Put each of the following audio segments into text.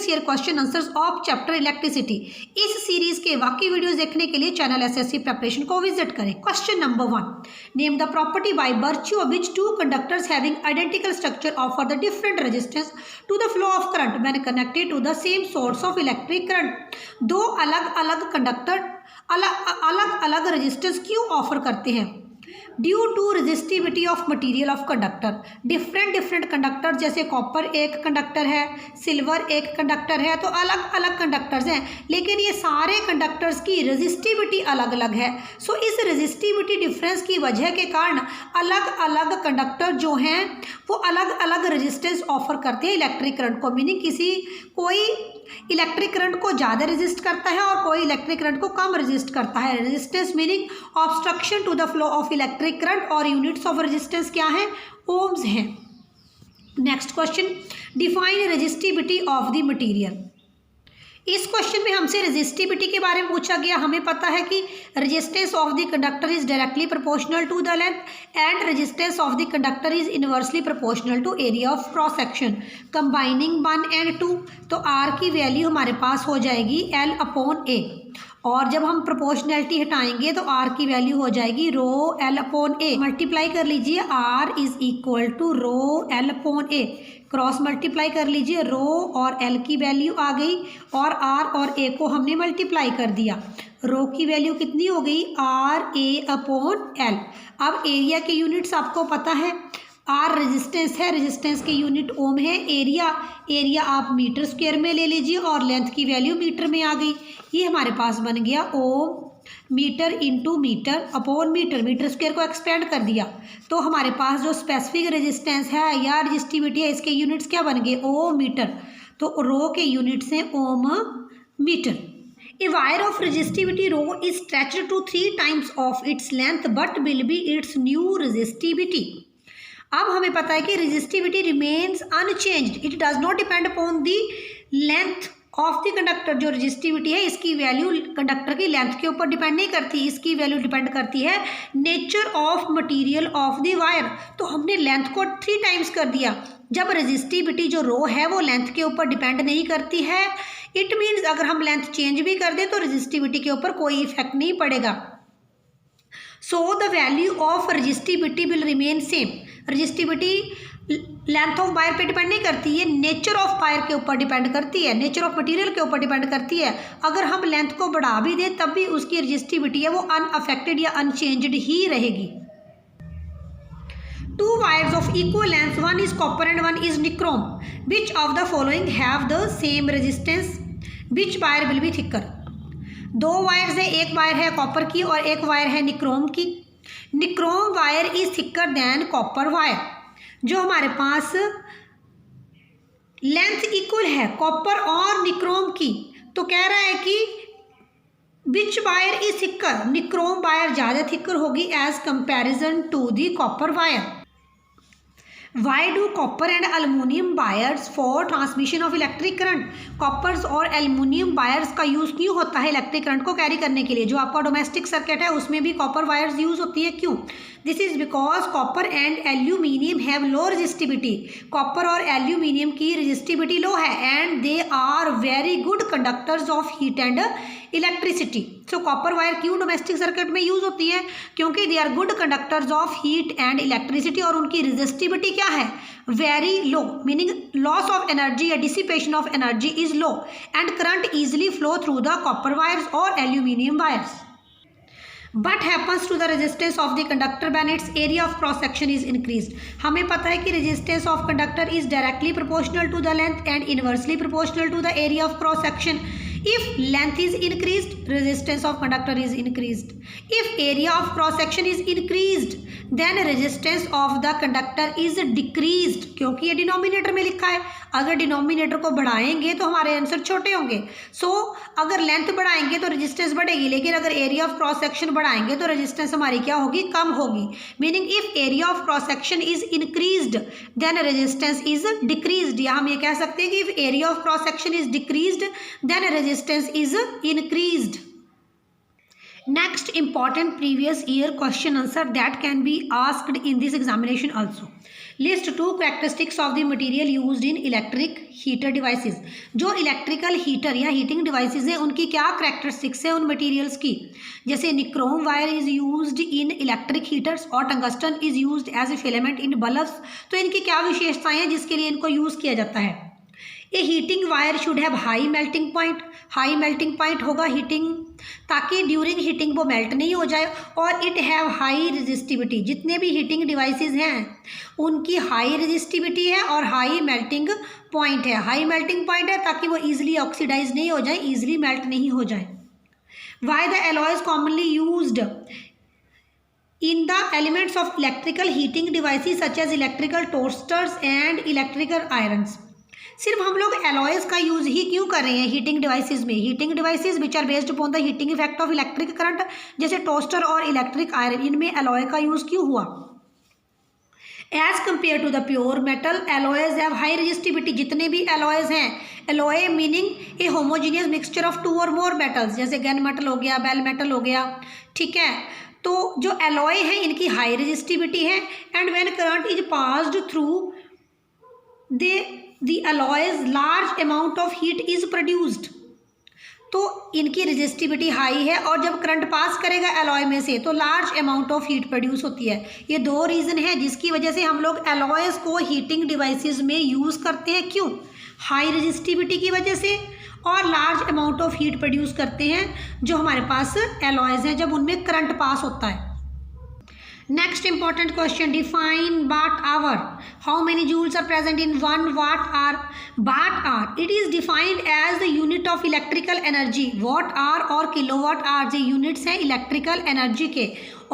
Previous year question answers of chapter electricity. इस series के बाकी वीडियोस देखने के लिए चैनल एसएससी प्रिपरेशन को विजिट करें। Question number 1, name the property by virtue of which two conductors having identical structure offer the different resistance to the flow of current when connected to the same source of electric current. दो अलग अलग conductor अलग अलग resistance क्यों offer करते हैं? Due to resistivity of material of conductor. Different conductor, जैसे copper एक कंडक्टर है, सिल्वर एक कंडक्टर है, तो अलग अलग कंडक्टर्स हैं, लेकिन ये सारे कंडक्टर्स की रेजिस्टिविटी अलग अलग है। सो इस रेजिस्टिविटी डिफरेंस की वजह के कारण अलग अलग कंडक्टर जो हैं वो अलग अलग रेजिस्टेंस ऑफर करते हैं इलेक्ट्रिक करंट को। मीनिंग कोई इलेक्ट्रिक करंट को ज़्यादा रेजिस्ट करता है और कोई इलेक्ट्रिक करंट को कम रेजिस्ट करता है। Resistance meaning obstruction to the flow of electric current, और यूनिट्स ऑफ रेजिस्टेंस क्या है? ओम्स हैं। Next question, define resistivity of the material. इस क्वेश्चन में हमसे रेजिस्टिविटी के बारे में पूछा गया। हमें पता है कि resistance of the conductor is directly proportional to the length and resistance of the conductor is inversely proportional to area of cross section combining 1 and 2। तो आर की वैल्यू हमारे पास हो जाएगी L/A, और जब हम प्रोपोर्शनैलिटी हटाएंगे तो आर की वैल्यू हो जाएगी ρL/A। मल्टीप्लाई कर लीजिए, R is equal to ρL/A। Cross multiply कर लीजिए, रो और एल की वैल्यू आ गई और आर और ए को हमने मल्टीप्लाई कर दिया। रो की वैल्यू कितनी हो गई? RA/L। अब एरिया के यूनिट्स आपको पता है, आर रेजिस्टेंस है, रेजिस्टेंस के यूनिट ओम है। एरिया आप मीटर स्क्वायर में ले लीजिए और लेंथ की वैल्यू मीटर में आ गई। ये हमारे पास बन गया ohm metre into metre upon metre. Metre square को एक्सपेंड कर दिया तो हमारे पास जो स्पेसिफिक रेजिस्टेंस है या रेजिस्टिविटी है, इसके यूनिट्स क्या बन गए? ओम मीटर। तो रो के यूनिट्स हैं ओम metre. A wire of resistivity rho is stretched to 3 times of its length but will be its new resistivity। अब हमें पता है कि resistivity remains unchanged, it does not depend upon the length of the conductor. जो resistivity है इसकी value conductor की length के ऊपर डिपेंड नहीं करती, इसकी वैल्यू डिपेंड करती है nature of material of the wire. तो हमने लेंथ को 3 टाइम्स कर दिया। जब रेजिस्टिविटी जो रो है वो लेंथ के ऊपर डिपेंड नहीं करती है, इट मीन्स अगर हम लेंथ चेंज भी कर दें तो रेजिस्टिविटी के ऊपर कोई इफेक्ट नहीं पड़ेगा। So the value of resistivity will remain same. Resistivity length of wire पे डिपेंड नहीं करती है, नेचर ऑफ वायर के ऊपर डिपेंड करती है, नेचर ऑफ मटेरियल के ऊपर डिपेंड करती है। अगर हम लेंथ को बढ़ा भी दें तब भी उसकी रेजिस्टिविटी है वो अनअफेक्टेड या अनचेंज्ड ही रहेगी। 2 wires of equal length, one is copper and one is nichrome. Which of the following have the same resistance? Which wire will be thicker? 2 wires है, एक वायर है कॉपर की और एक वायर है निक्रोम की। Nichrome wire is thicker than copper wire. जो हमारे पास लेंथ इक्वल है कॉपर और निक्रोम की, तो कह रहा है कि which wire is thicker, nichrome wire ज़्यादा थिकर होगी as comparison to the copper wire. Why do copper and aluminium wires for transmission of electric current? Coppers और एल्युमिनियम वायर्स का यूज़ क्यों होता है इलेक्ट्रिक करंट को कैरी करने के लिए? जो आपका डोमेस्टिक सर्किट है उसमें भी कॉपर वायर्स यूज़ होती है। क्यों? This is because copper and aluminium have low resistivity. Copper और एल्यूमिनियम की रेजिस्टिविटी लो है and they are very good conductors of heat and electricity. So copper wire क्यों डोमेस्टिक सर्किट में use होती है? क्योंकि they are good conductors of heat and electricity, और उनकी रेजिस्टिविटी क्या है? Very low, meaning loss of energy या dissipation of energy is low and current easily flow through the copper wires और aluminium wires. What happens to the resistance of the conductor when its area of cross section is increased? हमें पता है कि resistance of conductor is directly proportional to the length and inversely proportional to the area of cross section. If length is increased, resistance of conductor is increased. If area of cross section is increased, then resistance of the conductor is decreased। क्योंकि ये denominator में लिखा है, अगर denominator को बढ़ाएंगे तो हमारे आंसर छोटे होंगे। सो अगर लेंथ बढ़ाएंगे तो रेजिस्टेंस बढ़ेगी, लेकिन अगर एरिया ऑफ क्रॉस सेक्शन बढ़ाएंगे तो रेजिस्टेंस हमारी क्या होगी? कम होगी। Meaning if area of cross section is increased then resistance is decreased, या हम ये कह सकते हैं कि if area of cross section is decreased then resistance is increased. Next important previous year question answer that can be asked in this examination also. List two characteristics of the material used in electric heater devices. जो electrical heater या heating devices हैं उनकी क्या characteristics है उन materials की. जैसे nichrome wire is used in electric heaters और tungsten is used as a filament in bulbs. तो इनकी क्या विशेषताएं हैं जिसके लिए इनको यूज़ किया जाता है. A heating wire should have high melting point. High melting point होगा हीटिंग, ताकि ड्यूरिंग हीटिंग वो मेल्ट नहीं हो जाए. और इट हैव हाई रेजिस्टिविटी. जितने भी हीटिंग डिवाइसेस हैं उनकी हाई रेजिस्टिविटी है और हाई मेल्टिंग पॉइंट है. हाई मेल्टिंग पॉइंट है ताकि वो ईजिली ऑक्सीडाइज नहीं हो जाए, ईजिली मेल्ट नहीं हो जाए. Why the alloys commonly used in the elements of electrical heating devices such as electrical toasters and electrical irons. सिर्फ हम लोग एलॉयज का यूज़ ही क्यों कर रहे हैं हीटिंग डिवाइसेस में. Heating devices which are based upon the heating effect of electric current, जैसे टोस्टर और इलेक्ट्रिक आयरन, इनमें एलॉय का यूज़ क्यों हुआ. As compare to the pure metal alloys have high resistivity. जितने भी एलॉयज हैं, alloy meaning a homogeneous mixture of two और मोर मेटल्स, जैसे गन मेटल हो गया, बेल मेटल हो गया, ठीक है. तो जो एलॉय है इनकी हाई रेजिस्टिविटी है and when current is passed through the alloys large amount of heat is produced. तो इनकी रेजिस्टिविटी हाई है और जब करंट पास करेगा एलॉय में से तो large amount of heat produce होती है. ये दो रीज़न है जिसकी वजह से हम लोग एलॉयज़ को हीटिंग डिवाइसेस में यूज़ करते हैं. क्यों? हाई रेजिस्टिविटी की वजह से और large amount of heat produce करते हैं जो हमारे पास एलॉयज़ हैं जब उनमें करंट पास होता है. Next important question, define watt hour. How many joules are present in 1 watt hour? Watt hour, it is defined as the unit of electrical energy. Watt hour और kilowatt hour ये units हैं electrical energy के,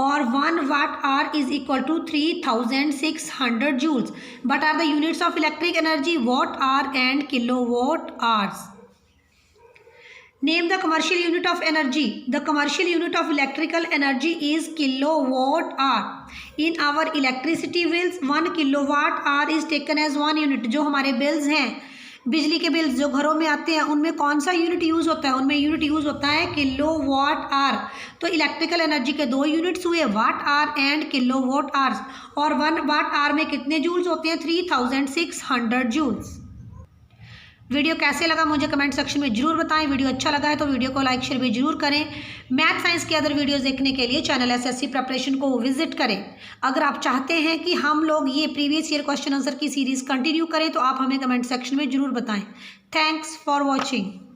और 1 watt hour is equal to 3600 joules. But are the units of electric energy watt hour and kilowatt hours. Name the commercial unit of energy. The commercial unit of electrical energy is kilowatt hour. In our electricity bills 1 kilowatt hour is taken as 1 unit. जो हमारे bills हैं, बिजली के bills जो घरों में आते हैं उनमें कौन सा यूनिट यूज़ होता है? उनमें यूनिट यूज़ होता है किलोवाट आवर. तो इलेक्ट्रिकल एनर्जी के दो यूनिट्स हुए, watt hour and kilowatt hours. और 1 वाट आवर में कितने जूल्स होते हैं? 3600 जूल्स. वीडियो कैसे लगा मुझे कमेंट सेक्शन में जरूर बताएं. वीडियो अच्छा लगा है तो वीडियो को लाइक शेयर भी जरूर करें. मैथ साइंस के अदर वीडियोस देखने के लिए चैनल एसएससी प्रिपरेशन को विजिट करें. अगर आप चाहते हैं कि हम लोग ये प्रीवियस ईयर क्वेश्चन आंसर की सीरीज़ कंटिन्यू करें तो आप हमें कमेंट सेक्शन में जरूर बताएं. Thanks for watching.